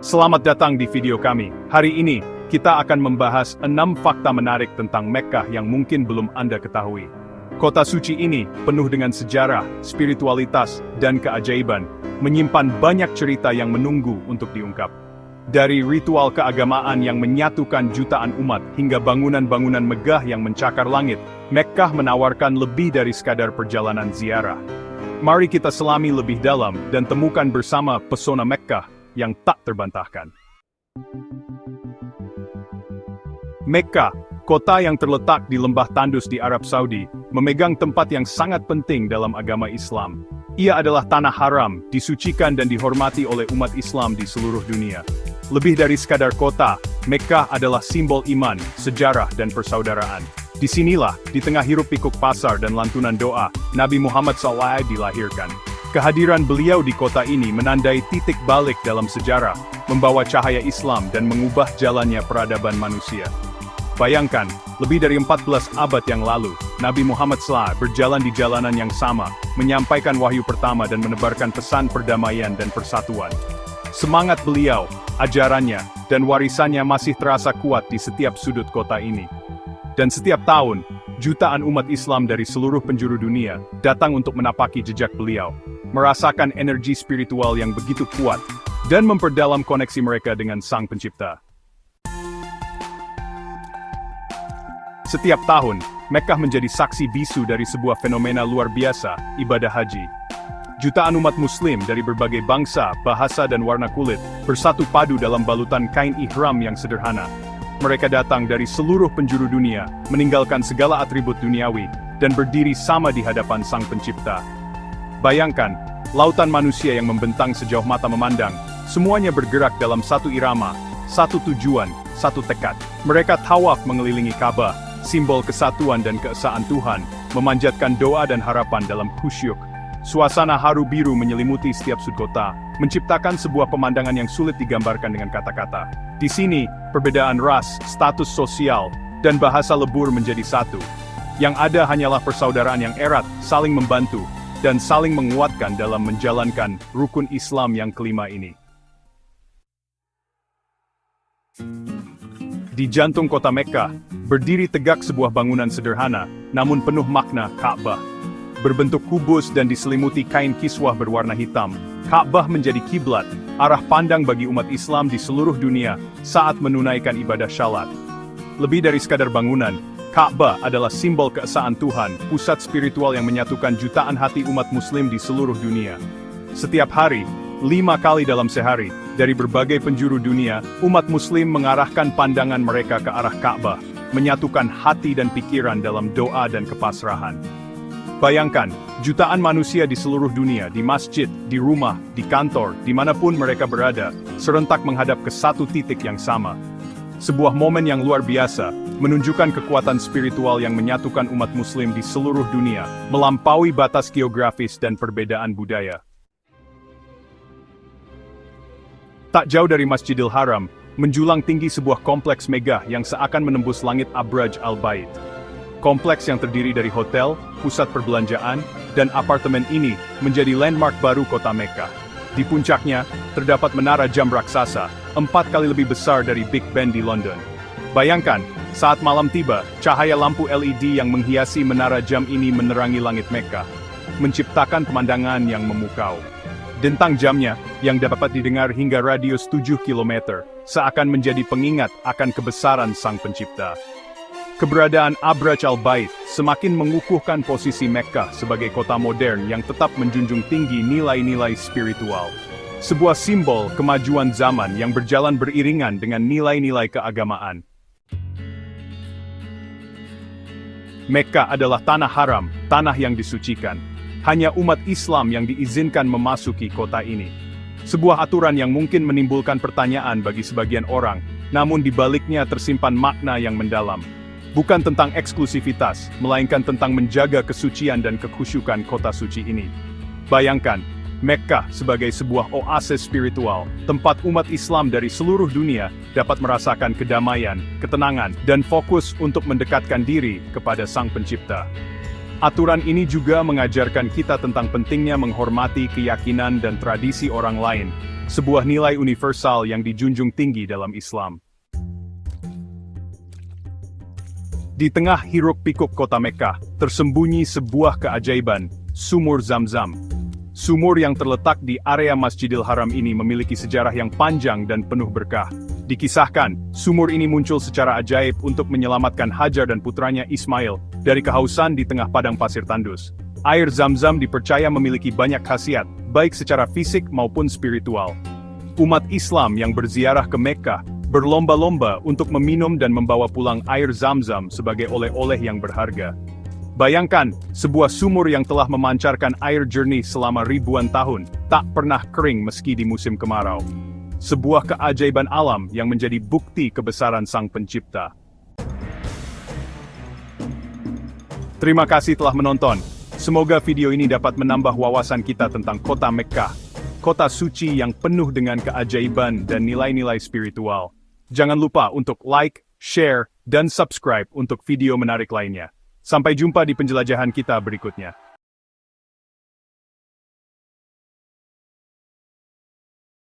Selamat datang di video kami. Hari ini, kita akan membahas 6 fakta menarik tentang Mekkah yang mungkin belum Anda ketahui. Kota suci ini penuh dengan sejarah, spiritualitas, dan keajaiban, menyimpan banyak cerita yang menunggu untuk diungkap. Dari ritual keagamaan yang menyatukan jutaan umat hingga bangunan-bangunan megah yang mencakar langit, Mekkah menawarkan lebih dari sekadar perjalanan ziarah. Mari kita selami lebih dalam dan temukan bersama pesona Mekkah yang tak terbantahkan. Mekkah, kota yang terletak di lembah Tandus di Arab Saudi, memegang tempat yang sangat penting dalam agama Islam. Ia adalah tanah haram, disucikan dan dihormati oleh umat Islam di seluruh dunia. Lebih dari sekadar kota, Mekkah adalah simbol iman, sejarah dan persaudaraan. Disinilah, di tengah hiruk-pikuk pasar dan lantunan doa, Nabi Muhammad SAW dilahirkan. Kehadiran beliau di kota ini menandai titik balik dalam sejarah, membawa cahaya Islam dan mengubah jalannya peradaban manusia. Bayangkan, lebih dari 14 abad yang lalu, Nabi Muhammad SAW berjalan di jalanan yang sama, menyampaikan wahyu pertama dan menebarkan pesan perdamaian dan persatuan. Semangat beliau, ajarannya, dan warisannya masih terasa kuat di setiap sudut kota ini. Dan setiap tahun, jutaan umat Islam dari seluruh penjuru dunia datang untuk menapaki jejak beliau, merasakan energi spiritual yang begitu kuat, dan memperdalam koneksi mereka dengan Sang Pencipta. Setiap tahun, Mekkah menjadi saksi bisu dari sebuah fenomena luar biasa, ibadah haji. Jutaan umat muslim dari berbagai bangsa, bahasa dan warna kulit, bersatu padu dalam balutan kain ihram yang sederhana. Mereka datang dari seluruh penjuru dunia, meninggalkan segala atribut duniawi, dan berdiri sama di hadapan Sang Pencipta. Bayangkan, lautan manusia yang membentang sejauh mata memandang, semuanya bergerak dalam satu irama, satu tujuan, satu tekad. Mereka tawaf mengelilingi Ka'bah, simbol kesatuan dan keesaan Tuhan, memanjatkan doa dan harapan dalam khusyuk. Suasana haru biru menyelimuti setiap sudut kota, menciptakan sebuah pemandangan yang sulit digambarkan dengan kata-kata. Di sini, perbedaan ras, status sosial, dan bahasa lebur menjadi satu. Yang ada hanyalah persaudaraan yang erat, saling membantu, dan saling menguatkan dalam menjalankan rukun Islam yang kelima ini. Di jantung kota Mekkah, berdiri tegak sebuah bangunan sederhana, namun penuh makna, Ka'bah. Berbentuk kubus dan diselimuti kain kiswah berwarna hitam, Ka'bah menjadi kiblat, arah pandang bagi umat Islam di seluruh dunia saat menunaikan ibadah syalat. Lebih dari sekadar bangunan, Ka'bah adalah simbol keesaan Tuhan, pusat spiritual yang menyatukan jutaan hati umat Muslim di seluruh dunia. Setiap hari, 5 kali dalam sehari, dari berbagai penjuru dunia, umat Muslim mengarahkan pandangan mereka ke arah Ka'bah, menyatukan hati dan pikiran dalam doa dan kepasrahan. Bayangkan, jutaan manusia di seluruh dunia, di masjid, di rumah, di kantor, dimanapun mereka berada, serentak menghadap ke satu titik yang sama. Sebuah momen yang luar biasa, menunjukkan kekuatan spiritual yang menyatukan umat Muslim di seluruh dunia, melampaui batas geografis dan perbedaan budaya. Tak jauh dari Masjidil Haram, menjulang tinggi sebuah kompleks megah yang seakan menembus langit Abraj Al-Bait. Kompleks yang terdiri dari hotel, pusat perbelanjaan, dan apartemen ini menjadi landmark baru kota Mekkah. Di puncaknya, terdapat menara jam raksasa, 4 kali lebih besar dari Big Ben di London. Bayangkan, saat malam tiba, cahaya lampu LED yang menghiasi menara jam ini menerangi langit Mekkah, menciptakan pemandangan yang memukau. Dentang jamnya, yang dapat didengar hingga radius 7 km, seakan menjadi pengingat akan kebesaran Sang Pencipta. Keberadaan Abraj Al-Bait semakin mengukuhkan posisi Mekkah sebagai kota modern yang tetap menjunjung tinggi nilai-nilai spiritual. Sebuah simbol kemajuan zaman yang berjalan beriringan dengan nilai-nilai keagamaan. Mekkah adalah tanah haram, tanah yang disucikan. Hanya umat Islam yang diizinkan memasuki kota ini. Sebuah aturan yang mungkin menimbulkan pertanyaan bagi sebagian orang, namun di baliknya tersimpan makna yang mendalam. Bukan tentang eksklusivitas, melainkan tentang menjaga kesucian dan kekhusyukan kota suci ini. Bayangkan, Mekkah sebagai sebuah oasis spiritual, tempat umat Islam dari seluruh dunia dapat merasakan kedamaian, ketenangan, dan fokus untuk mendekatkan diri kepada Sang Pencipta. Aturan ini juga mengajarkan kita tentang pentingnya menghormati keyakinan dan tradisi orang lain, sebuah nilai universal yang dijunjung tinggi dalam Islam. Di tengah hiruk-pikuk kota Mekkah, tersembunyi sebuah keajaiban, Sumur Zamzam. Sumur yang terletak di area Masjidil Haram ini memiliki sejarah yang panjang dan penuh berkah. Dikisahkan, sumur ini muncul secara ajaib untuk menyelamatkan Hajar dan putranya Ismail dari kehausan di tengah padang pasir tandus. Air Zamzam dipercaya memiliki banyak khasiat, baik secara fisik maupun spiritual. Umat Islam yang berziarah ke Mekkah berlomba-lomba untuk meminum dan membawa pulang air Zamzam sebagai oleh-oleh yang berharga. Bayangkan, sebuah sumur yang telah memancarkan air jernih selama ribuan tahun, tak pernah kering meski di musim kemarau. Sebuah keajaiban alam yang menjadi bukti kebesaran Sang Pencipta. Terima kasih telah menonton. Semoga video ini dapat menambah wawasan kita tentang kota Mekkah, kota suci yang penuh dengan keajaiban dan nilai-nilai spiritual. Jangan lupa untuk like, share, dan subscribe untuk video menarik lainnya. Sampai jumpa di penjelajahan kita berikutnya.